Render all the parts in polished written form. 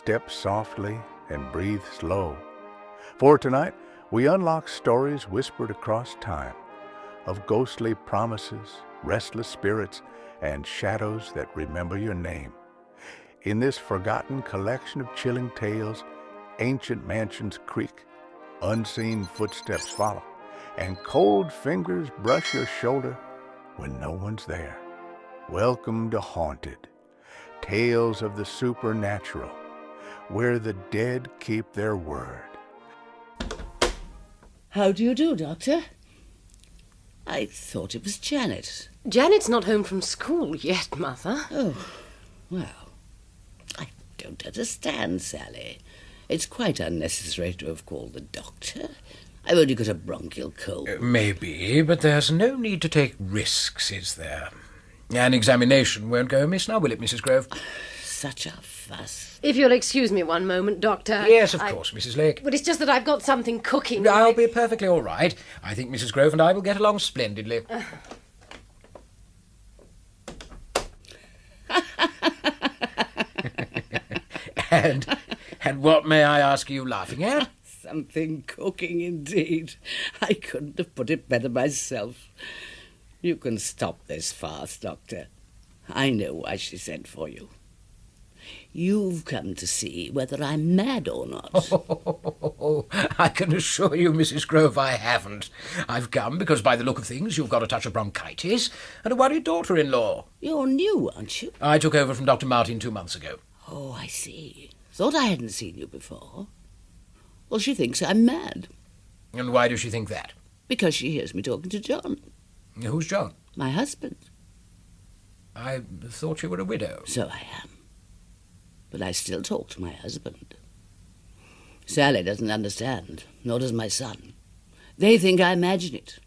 step softly and breathe slow. For tonight, we unlock stories whispered across time of ghostly promises, restless spirits, and shadows that remember your name. In this forgotten collection of chilling tales, ancient mansions creak, unseen footsteps follow, and cold fingers brush your shoulder when no one's there. Welcome to Haunted, tales of the supernatural, where the dead keep their word. How do you do, Doctor? I thought it was Janet. Janet's not home from school yet, Mother. Oh, well, I don't understand, Sally. It's quite unnecessary to have called the doctor. I've only got a bronchial cold. Maybe, but there's no need to take risks, is there? An examination won't go amiss now, will it, Mrs. Grove? Such a fuss. If you'll excuse me one moment, Doctor. Yes, of course, Mrs. Lake. But it's just that I've got something cooking. I'll be perfectly all right. I think Mrs. Grove and I will get along splendidly. And what, may I ask, are you laughing at? Something cooking, indeed. I couldn't have put it better myself. You can stop this farce, Doctor. I know why she sent for you. You've come to see whether I'm mad or not. Oh, I can assure you, Mrs. Grove, I haven't. I've come because, by the look of things, you've got a touch of bronchitis and a worried daughter-in-law. You're new, aren't you? I took over from Dr. Martin 2 months ago. Oh, I see. Thought I hadn't seen you before. Well, she thinks I'm mad. And why does she think that? Because she hears me talking to John. Who's John? My husband. I thought you were a widow. So I am. But I still talk to my husband. Sally doesn't understand, nor does my son. They think I imagine it.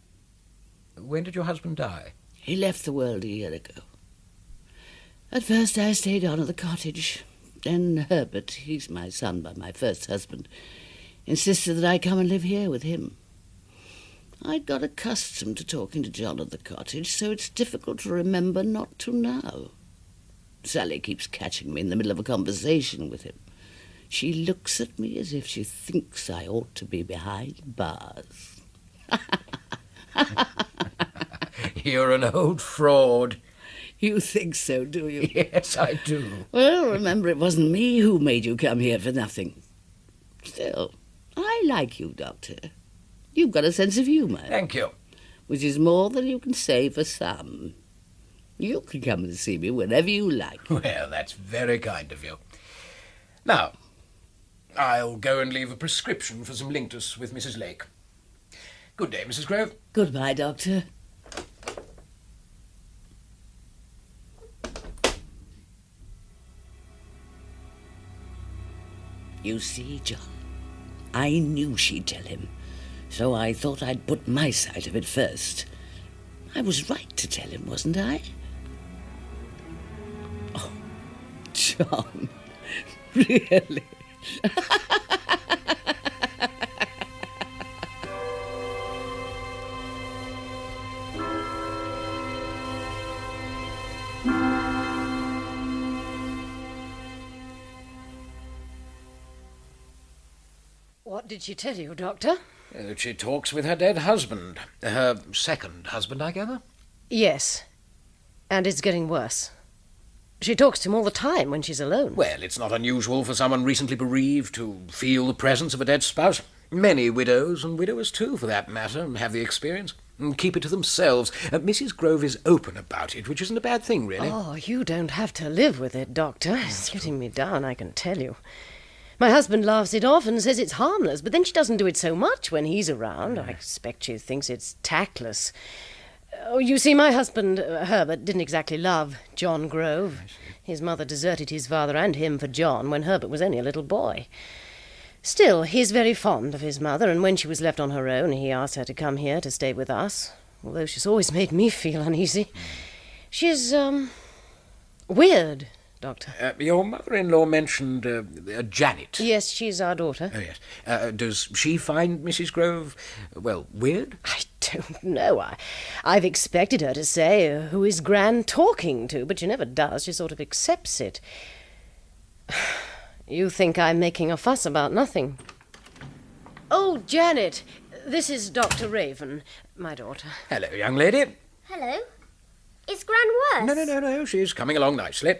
When did your husband die? He left the world a year ago. At first I stayed on at the cottage. Then Herbert, he's my son by my first husband, insisted that I come and live here with him. I'd got accustomed to talking to John at the cottage, so it's difficult to remember not to now. Sally keeps catching me in the middle of a conversation with him. She looks at me as if she thinks I ought to be behind bars. You're an old fraud. You think so, do you? Yes, I do. Well, remember, it wasn't me who made you come here for nothing. Still, I like you, Doctor. You've got a sense of humour. Thank you. Which is more than you can say for some. You can come and see me whenever you like. Well, that's very kind of you. Now, I'll go and leave a prescription for some Linctus with Mrs. Lake. Good day, Mrs. Grove. Goodbye, Doctor. You see, John, I knew she'd tell him, so I thought I'd put my side of it first. I was right to tell him, wasn't I? Oh, John, really? What did she tell you, Doctor? That she talks with her dead husband. Her second husband, I gather? Yes. And it's getting worse. She talks to him all the time when she's alone. Well, it's not unusual for someone recently bereaved to feel the presence of a dead spouse. Many widows, and widowers too, for that matter, have the experience. And keep it to themselves. Mrs. Grove is open about it, which isn't a bad thing, really. Oh, you don't have to live with it, Doctor. It's getting me down, I can tell you. My husband laughs it off and says it's harmless, but then she doesn't do it so much when he's around. I expect she thinks it's tactless. Oh, you see, my husband, Herbert, didn't exactly love John Grove. His mother deserted his father and him for John when Herbert was only a little boy. Still, he's very fond of his mother, and when she was left on her own, he asked her to come here to stay with us, although she's always made me feel uneasy. She's, weird, Doctor. Your mother-in-law mentioned Janet. Yes, she's our daughter. Oh, yes. Does she find Mrs. Grove, well, weird? I don't know. I've expected her to say, who is Gran talking to, but she never does. She sort of accepts it. You think I'm making a fuss about nothing. Oh, Janet, this is Dr. Raven, my daughter. Hello, young lady. Hello. Is Gran worse? No, she's coming along nicely.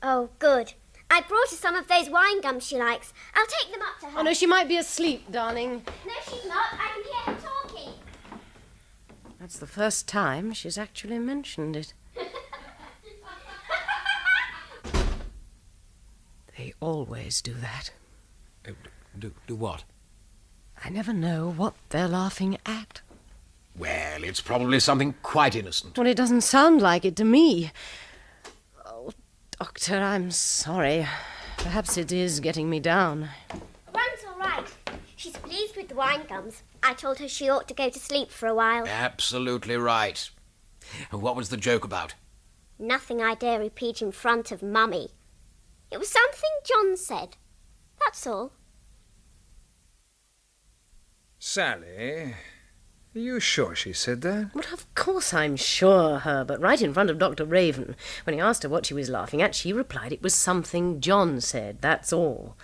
Oh, good. I brought her some of those wine gums she likes. I'll take them up to her. Oh, no, she might be asleep, darling. No, she's not. I can hear her talking. That's the first time she's actually mentioned it. They always do that. Do what? I never know what they're laughing at. Well, it's probably something quite innocent. Well, it doesn't sound like it to me. Oh, Doctor, I'm sorry. Perhaps it is getting me down. Gran's all right. She's pleased with the wine gums. I told her she ought to go to sleep for a while. Absolutely right. What was the joke about? Nothing I dare repeat in front of Mummy. It was something John said. That's all. Sally, are you sure she said that? Well, of course I'm sure, Herbert. Right in front of Dr. Raven. When he asked her what she was laughing at, she replied it was something John said, that's all.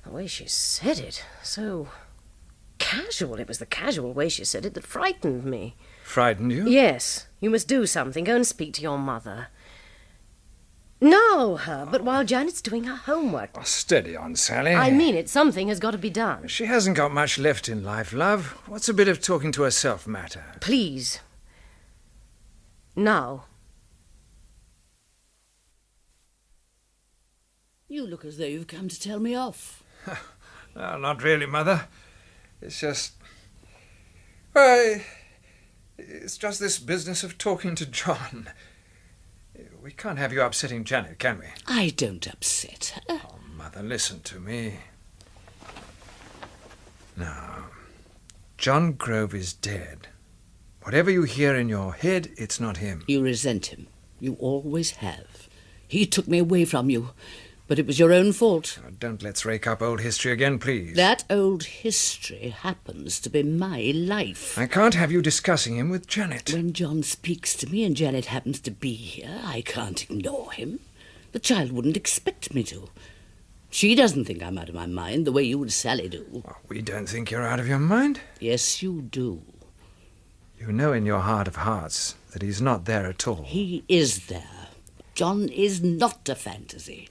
The way she said it, so casual. It was the casual way she said it that frightened me. Frightened you? Yes, you must do something. Go and speak to your mother. No, Herbert, while Janet's doing her homework. Oh, steady on, Sally. I mean it. Something has got to be done. She hasn't got much left in life, love. What's a bit of talking to herself matter? Please. Now. You look as though you've come to tell me off. No, not really, Mother. It's just... Well, it's just this business of talking to John. We can't have you upsetting Janet, can we? I don't upset her. Oh, Mother, listen to me. Now, John Grove is dead. Whatever you hear in your head, it's not him. You resent him. You always have. He took me away from you, but it was your own fault. Now, don't let's rake up old history again, please. That old history happens to be my life. I can't have you discussing him with Janet. When John speaks to me and Janet happens to be here, I can't ignore him. The child wouldn't expect me to. She doesn't think I'm out of my mind the way you and Sally do. Well, we don't think you're out of your mind. Yes, you do. You know in your heart of hearts that he's not there at all. He is there. John is not a fantasy.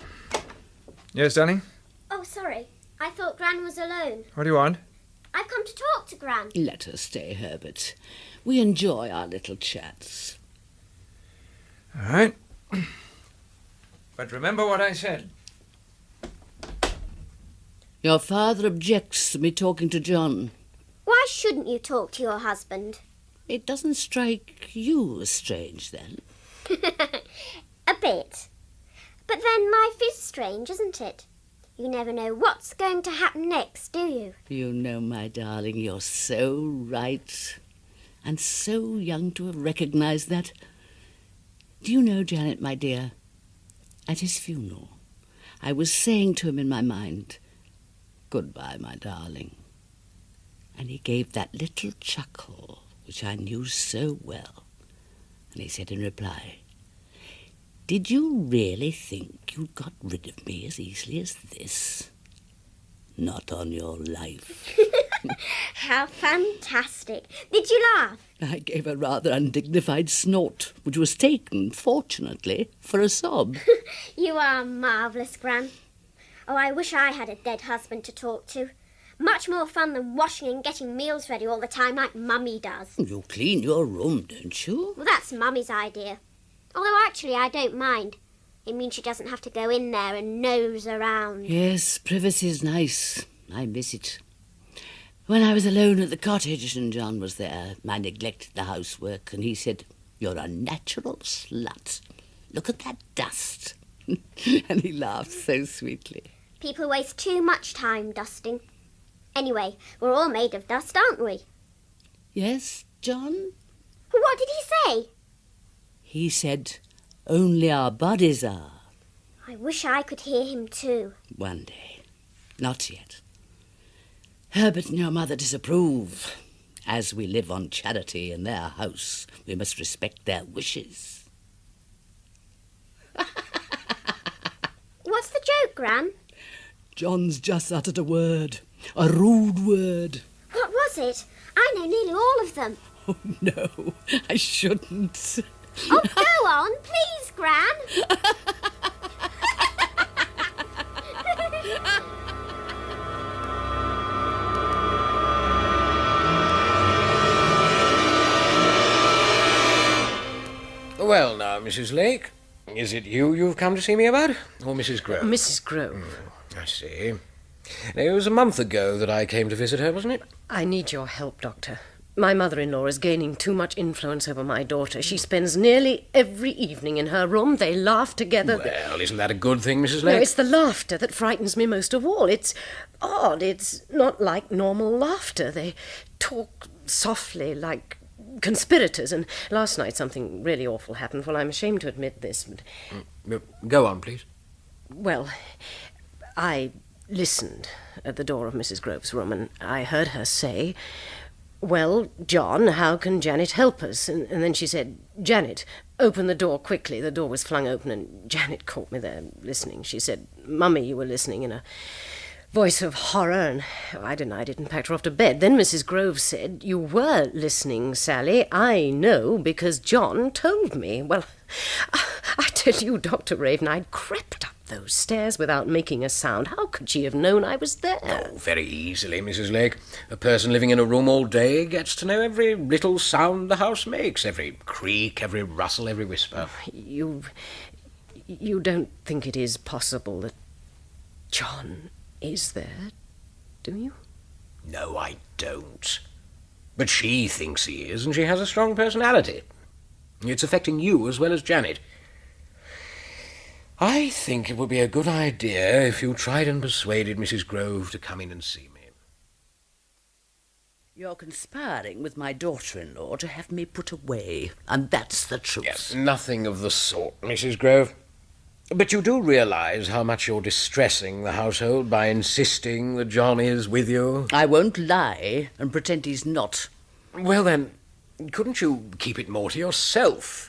Yes, darling? Oh, sorry. I thought Gran was alone. What do you want? I've come to talk to Gran. Let her stay, Herbert. We enjoy our little chats. All right. But remember what I said. Your father objects to me talking to John. Why shouldn't you talk to your husband? It doesn't strike you as strange, then? A bit. But then life is strange, isn't it? You never know what's going to happen next, do you? You know, my darling, you're so right. And so young to have recognised that. Do you know, Janet, my dear, at his funeral, I was saying to him in my mind, "Goodbye, my darling." And he gave that little chuckle, which I knew so well. And he said in reply, "Did you really think you'd got rid of me as easily as this? Not on your life." How fantastic. Did you laugh? I gave a rather undignified snort, which was taken, fortunately, for a sob. You are marvellous, Gran. Oh, I wish I had a dead husband to talk to. Much more fun than washing and getting meals ready all the time like Mummy does. You clean your room, don't you? Well, that's Mummy's idea. Although actually I don't mind. It means she doesn't have to go in there and nose around. Yes, privacy's nice. I miss it. When I was alone at the cottage and John was there, I neglected the housework, and he said, "You're a natural slut. Look at that dust." And he laughed so sweetly. People waste too much time dusting. Anyway, we're all made of dust, aren't we? Yes, John? What did he say? He said, "Only our bodies are." I wish I could hear him too. One day. Not yet. Herbert and your mother disapprove. As we live on charity in their house, we must respect their wishes. What's the joke, Gran? John's just uttered a word. A rude word. What was it? I know nearly all of them. Oh, no, I shouldn't. Oh, go on, please, Gran. Well, now, Mrs. Lake, is it you've come to see me about? Or Mrs. Grove? Mrs. Grove. I see. It was a month ago that I came to visit her, wasn't it? I need your help, Doctor. My mother-in-law is gaining too much influence over my daughter. She spends nearly every evening in her room. They laugh together. Well, isn't that a good thing, Mrs. Lake? No, it's the laughter that frightens me most of all. It's odd. It's not like normal laughter. They talk softly, like conspirators. And last night something really awful happened. Well, I'm ashamed to admit this. But... Go on, please. Well, I listened at the door of Mrs. Grove's room, and I heard her say, "Well, John, how can Janet help us?" And then she said, "Janet, open the door quickly." The door was flung open, and Janet caught me there listening. She said, "Mummy, you were listening," in a voice of horror, and I denied it and packed her off to bed. Then Mrs. Grove said, "You were listening, Sally. I know because John told me." Well, I tell you, Dr. Raven, I'd crept up those stairs without making a sound. How could she have known I was there? Oh, very easily, Mrs. Lake. A person living in a room all day gets to know every little sound the house makes, every creak, every rustle, every whisper. You don't think it is possible that John is there, do you? No, I don't. But she thinks he is, and she has a strong personality. It's affecting you as well as Janet. I think it would be a good idea if you tried and persuaded Mrs. Grove to come in and see me. You're conspiring with my daughter-in-law to have me put away, and that's the truth. Yes, nothing of the sort, Mrs. Grove. But you do realise how much you're distressing the household by insisting that John is with you? I won't lie and pretend he's not. Well, then, couldn't you keep it more to yourself?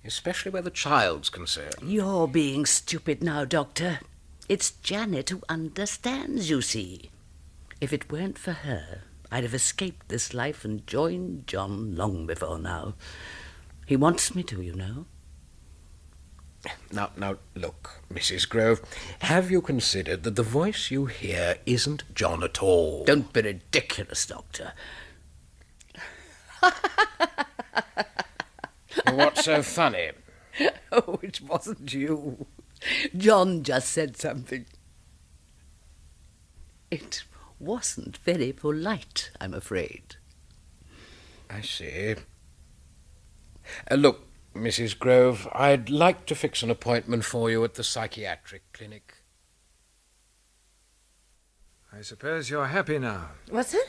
Especially where the child's concerned. You're being stupid now, Doctor. It's Janet who understands, you see. If it weren't for her, I'd have escaped this life and joined John long before now. He wants me to, you know. Now, look, Mrs. Grove, have you considered that the voice you hear isn't John at all? Don't be ridiculous, Doctor. What's so funny? Oh, it wasn't you. John just said something. It wasn't very polite, I'm afraid. I see. Look, Mrs. Grove, I'd like to fix an appointment for you at the psychiatric clinic. I suppose you're happy now. What's that?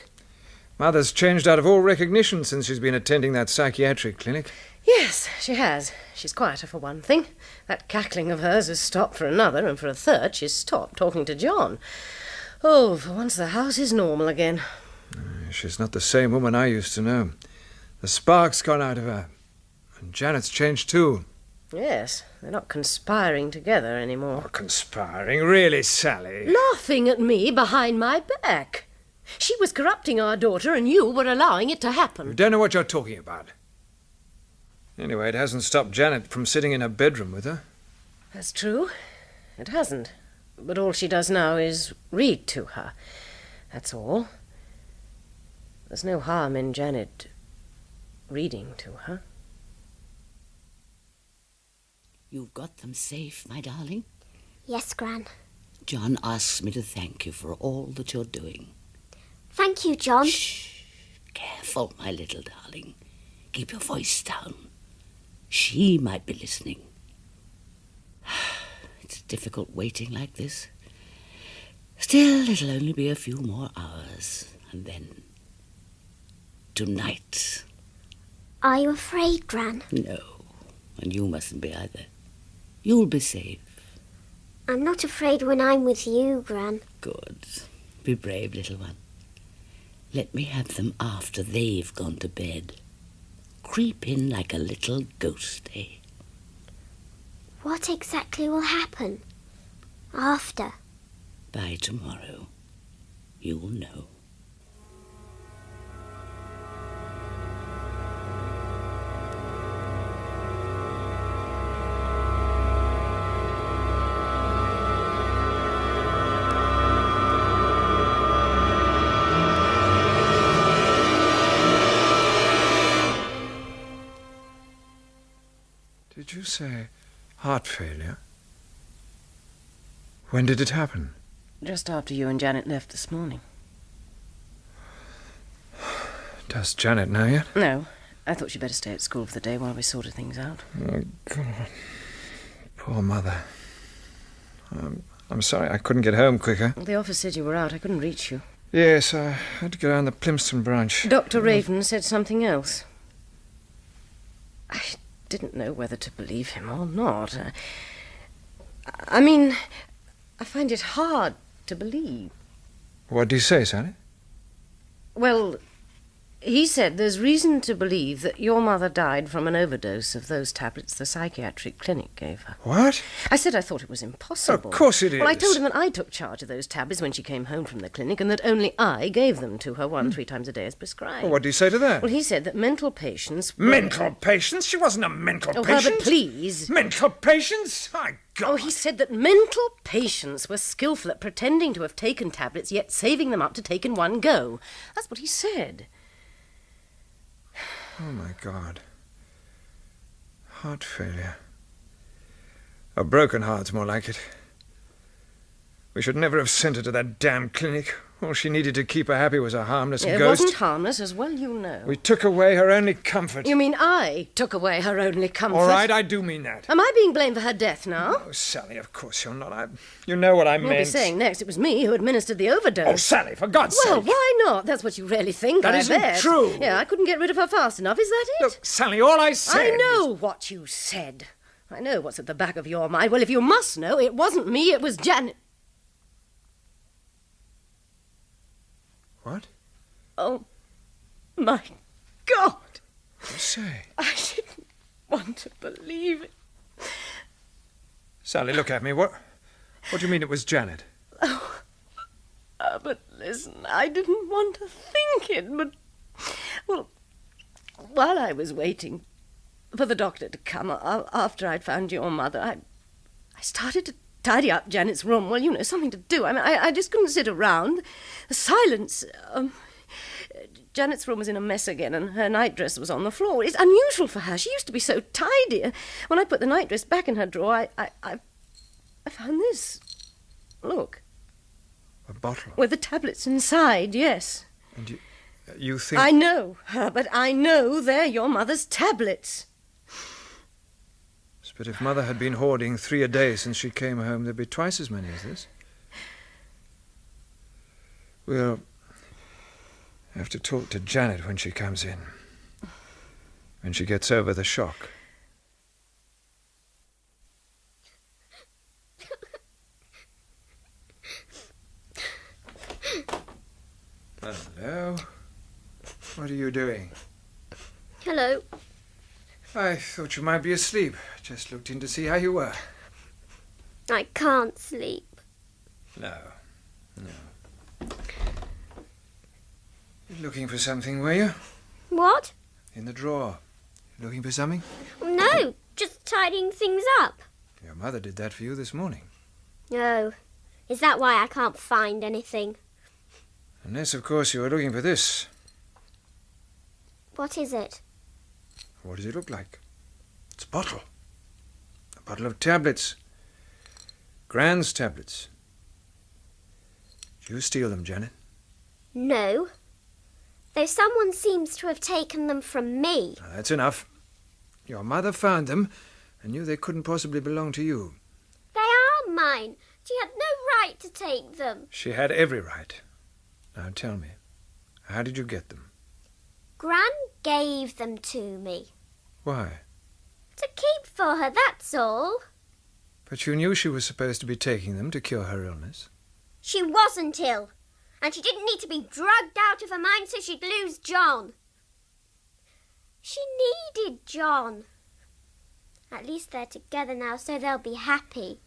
Mother's changed out of all recognition since she's been attending that psychiatric clinic. Yes, she has. She's quieter for one thing. That cackling of hers has stopped for another, and for a third she's stopped talking to John. Oh, for once the house is normal again. She's not the same woman I used to know. The spark's gone out of her. And Janet's changed too. Yes, they're not conspiring together anymore. Oh, conspiring? Really, Sally? Laughing at me behind my back. She was corrupting our daughter, and you were allowing it to You happen. don't know what you're talking about. Anyway, it hasn't stopped Janet from sitting in her bedroom with her. That's true. It hasn't. But all she does now is read to her. That's all. There's no harm in Janet reading to her. You've got them safe, my darling. Yes, Gran. John asks me to thank you for all that you're doing. Thank you, John. Shh. Careful, my little darling. Keep your voice down. She might be listening. It's difficult waiting like this. Still, it'll only be a few more hours, and then... tonight. Are you afraid, Gran? No, and you mustn't be either. You'll be safe. I'm not afraid when I'm with you, Gran. Good. Be brave, little one. Let me have them after they've gone to bed. Creep in like a little ghost, eh? What exactly will happen after? By tomorrow, you'll know. Did you say heart failure? When did it happen? Just after you and Janet left this morning. Does Janet know yet? No. I thought she'd better stay at school for the day while we sorted things out. Oh, God. Poor Mother. I'm sorry I couldn't get home quicker. The office said you were out. I couldn't reach you. Yes, I had to go down the Plymston branch. Dr. Raven said something else. I didn't know whether to believe him or not. I mean, I find it hard to believe. What did he say, Sally? Well, he said there's reason to believe that your mother died from an overdose of those tablets the psychiatric clinic gave her. What? I said I thought it was impossible. Of course it is. Well, I told him that I took charge of those tablets when she came home from the clinic and that only I gave them to her 3 times a day as prescribed. Well, what did he say to that? Well, he said that mental patients... Mental patients? She wasn't a mental Oh, patient. Herbert, please. Mental patients? My God. Oh, he said that mental patients were skillful at pretending to have taken tablets, yet saving them up to take in one go. That's what he said. Oh, my God. Heart failure. A broken heart's more like it. We should never have sent her to that damn clinic. All she needed to keep her happy was a harmless It ghost. wasn't harmless, as well you know. We took away her only comfort. You mean I took away her only comfort? All right, I do mean that. Am I being blamed for her death now? Oh, Sally, of course you're not. You know what I You'll meant. be saying next it was me who administered the overdose. Oh, Sally, for God's Well, sake. why not? That's what you really think, That I isn't bet. true. Yeah, I couldn't get rid of her fast enough. Is that it? Look, Sally, all I said... I know what you said. I know what's at the back of your mind. Well, if you must know, it wasn't me, it was Janet. What? Oh, my God. What do you say? I didn't want to believe it. Sally, look at me. What do you mean it was Janet? But listen, I didn't want to think it, but... Well, while I was waiting for the doctor to come after I'd found your mother, I started to tidy up Janet's room. Well, you know, something to do. I mean, I just couldn't sit around. The silence... Janet's room was in a mess again, and her nightdress was on the floor. It's unusual for her. She used to be so tidy. When I put the nightdress back in her drawer, I found this. Look. A bottle? With the tablets inside, yes. And you think... I know, Herbert, I know they're your mother's tablets. But if Mother had been hoarding 3 a day since she came home, there'd be twice as many as this. We'll have to talk to Janet when she comes in. When she gets over the shock. Hello? What are you doing? Hello. I thought you might be asleep. Just looked in to see how you were. I can't sleep. No. Looking for something, were you? What? In the drawer. Looking for something? No, just tidying things up. Your mother did that for you this morning. Oh, is that why I can't find anything? Unless, of course, you were looking for this. What is it? What does it look like? It's a bottle. A bottle of tablets. Grand's tablets. Did you steal them, Janet? No. Though someone seems to have taken them from me. Now, that's enough. Your mother found them and knew they couldn't possibly belong to you. They are mine. She had no right to take them. She had every right. Now tell me, how did you get them? Gran gave them to me. Why? To keep for her, that's all. But you knew she was supposed to be taking them to cure her illness. She wasn't ill. And she didn't need to be drugged out of her mind so she'd lose John. She needed John. At least they're together now, so they'll be happy.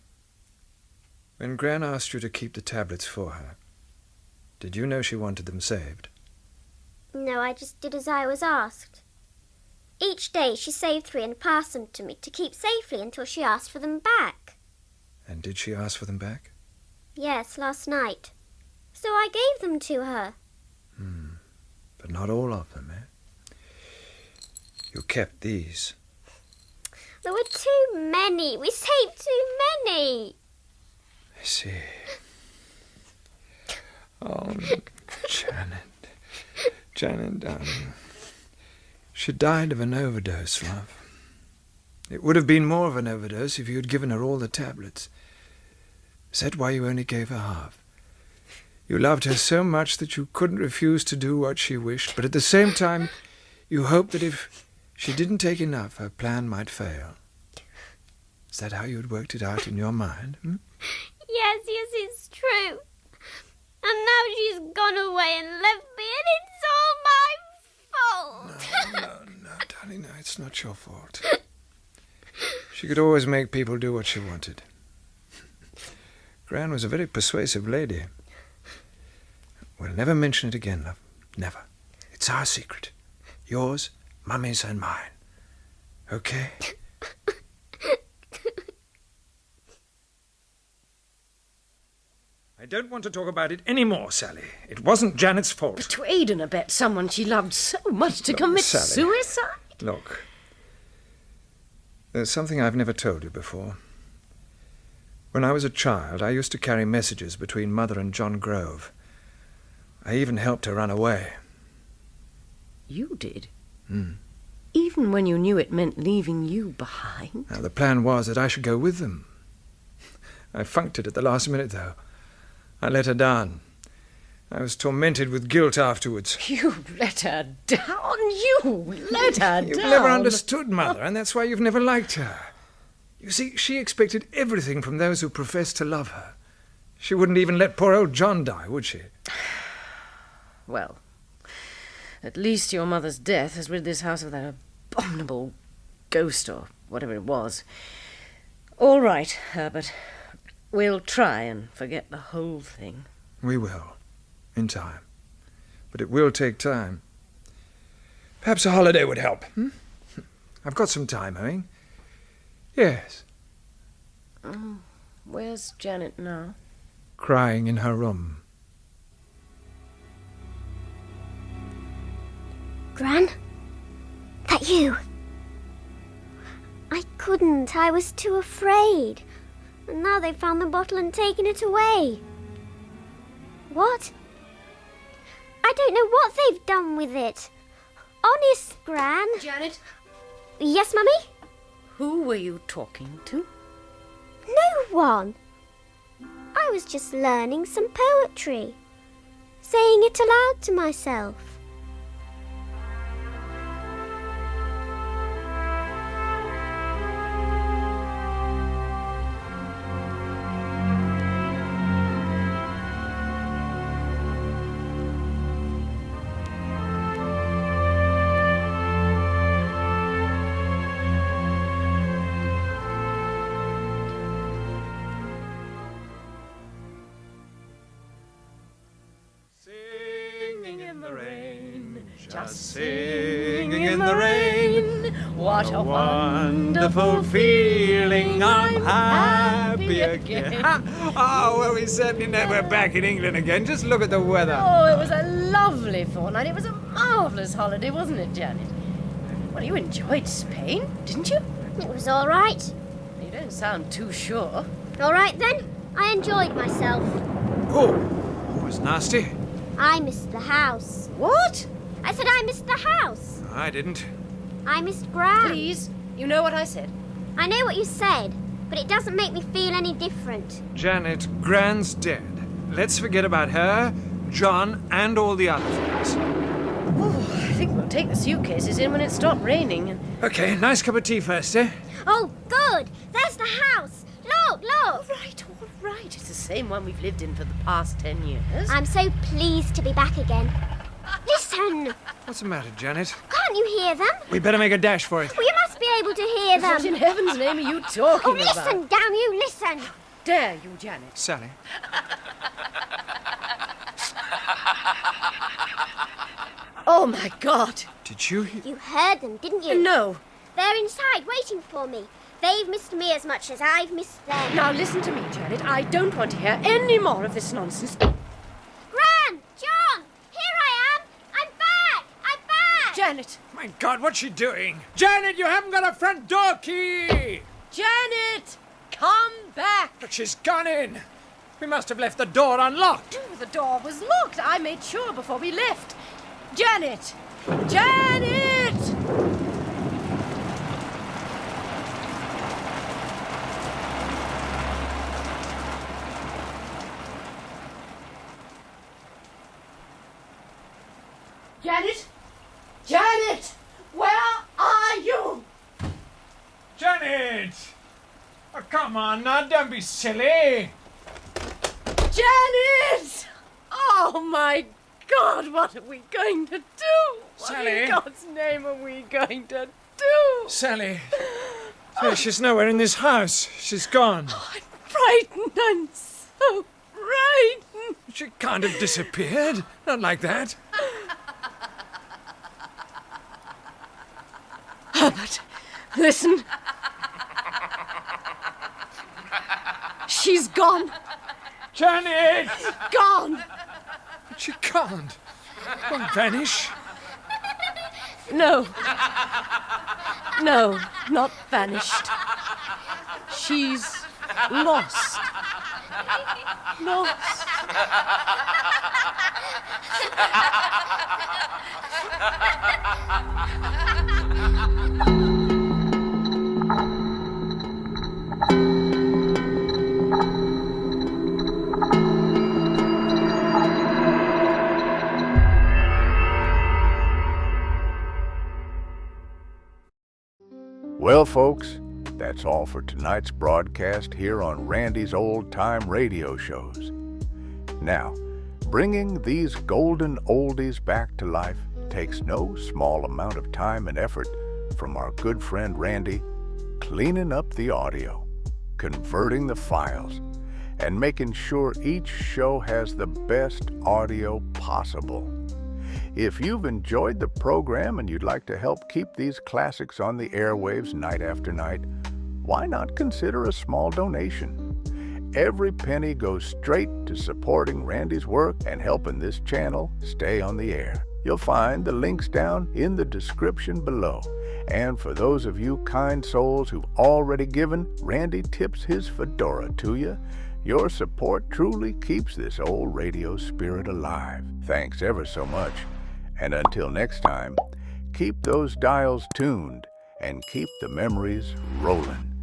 When Gran asked you to keep the tablets for her, did you know she wanted them saved? No, I just did as I was asked. Each day she saved 3 and passed them to me to keep safely until she asked for them back. And did she ask for them back? Yes, last night. So I gave them to her. But not all of them, eh? You kept these. There were too many. We saved too many. I see. Oh, Janet. Janet, darling. She died of an overdose, love. It would have been more of an overdose if you had given her all the tablets. Is that why you only gave her half? You loved her so much that you couldn't refuse to do what she wished, but at the same time, you hoped that if she didn't take enough, her plan might fail. Is that how you had worked it out in your mind? Yes, it's true. And now she's gone away and left me, and it's all my fault. No, darling, no, it's not your fault. She could always make people do what she wanted. Gran was a very persuasive lady. We'll never mention it again, love. Never. It's our secret. Yours, Mummy's, and mine. Okay? I don't want to talk about it any more, Sally. It wasn't Janet's fault. But to aid and abet someone she loved so much to commit Sally. suicide? Look, there's something I've never told you before. When I was a child, I used to carry messages between Mother and John Grove. I even helped her run away. You did? Even when you knew it meant leaving you behind? Now, the plan was that I should go with them. I funked it at the last minute, though. I let her down. I was tormented with guilt afterwards. You let her down? You let her down? You've never understood, Mother, and that's why you've never liked her. You see, she expected everything from those who professed to love her. She wouldn't even let poor old John die, would she? Well, at least your mother's death has rid this house of that abominable ghost or whatever it was. All right, Herbert. We'll try and forget the whole thing. We will, in time. But it will take time. Perhaps a holiday would help. I've got some time, I mean. Yes. Where's Janet now? Crying in her room. Gran? That you? I couldn't. I was too afraid. And now they've found the bottle and taken it away. What? I don't know what they've done with it. Honest, Gran. Janet? Yes, Mummy? Who were you talking to? No one. I was just learning some poetry. Saying it aloud to myself. Just singing in the rain. What a wonderful feeling. I'm happy again. Oh, well, we certainly know we're back in England again. Just look at the weather. Oh, it was a lovely fortnight. It was a marvellous holiday, wasn't it, Janet? Well, you enjoyed Spain, didn't you? It was all right. You don't sound too sure. All right, then. I enjoyed myself. Oh, that was nasty. I missed the house. What? I said I missed the house. I didn't. I missed Gran. Please, you know what I said. I know what you said, but it doesn't make me feel any different. Janet, Gran's dead. Let's forget about her, John, and all the other things. Oh, I think we'll take the suitcases in when it stopped raining. Okay, nice cup of tea first, eh? Oh, good. There's the house. Look, look. All right. It's the same one we've lived in for the past 10 years. I'm so pleased to be back again. Listen. What's the matter, Janet? Can't you hear them? We better make a dash for it. Well, you must be able to hear them. What in heaven's name are you talking Oh, listen, about? damn you, listen. dare you, Janet? Sally. Oh, my God. Did you hear? You heard them, didn't you? No. They're inside waiting for me. They've missed me as much as I've missed them. Now, listen to me, Janet. I don't want to hear any more of this nonsense. Gran! John! Here I am! I'm back! I'm back! Janet! My God, what's she doing? Janet, you haven't got a front door key! Janet! Come back! But she's gone in. We must have left the door unlocked. Oh, the door was locked. I made sure before we left. Janet! Janet! Janet? Janet! Where are you? Janet! Oh, come on now, don't be silly. Janet! Oh, my God, what are we going to do? Sally? What in God's name are we going to do? Sally. Sally, she's nowhere in this house. She's gone. I'm frightened. I'm so frightened. She can't have disappeared. Not like that. Herbert, listen. She's gone. Janet! Gone. She can't. Won't vanish. No. No, not vanished. She's lost. Lost. Well, folks, that's all for tonight's broadcast here on Randy's Old Time Radio Shows. Now, bringing these golden oldies back to life takes no small amount of time and effort from our good friend Randy, cleaning up the audio, converting the files, and making sure each show has the best audio possible. If you've enjoyed the program and you'd like to help keep these classics on the airwaves night after night, why not consider a small donation? Every penny goes straight to supporting Randy's work and helping this channel stay on the air. You'll find the links down in the description below. And for those of you kind souls who've already given, Randy tips his fedora to you. Your support truly keeps this old radio spirit alive. Thanks ever so much. And until next time, keep those dials tuned and keep the memories rolling.